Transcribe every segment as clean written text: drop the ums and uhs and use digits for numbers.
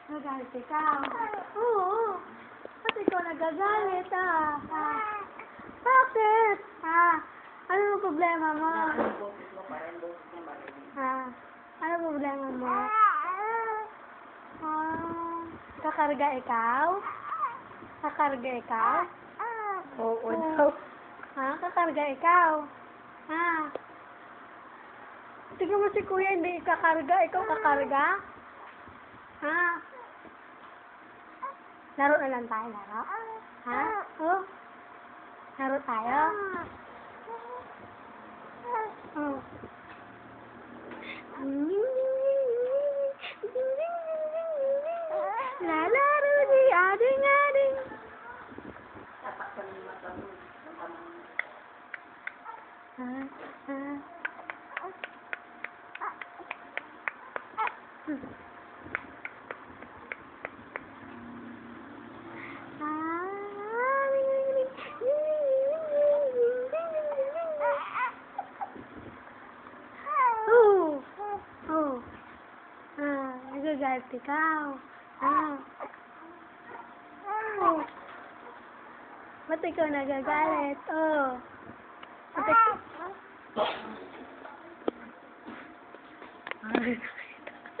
Nagalit ikaw? Oo. Ba't ikaw nagagalit, Bakit? Ano ang problema mo? Ano ang problema mo? Kakarga ikaw? Kakarga ikaw? Oo daw. Kakarga ikaw? Tingnan mo si kuya, hindi kakarga. Ikaw kakarga? Laro na lang tayo, laro? Oh? Laro tayo? Oh. Lalaro di ading-ading. Nagagalit ikaw. Ba't ikaw nagagalit? Ba't ikaw...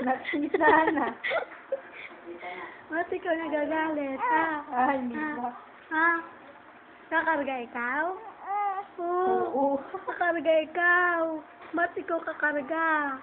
Nakita na. Ba't ikaw nagagalit? Hindi ba? Kakarga ikaw? Oo. Kakarga ikaw. Ba't ikaw kakarga?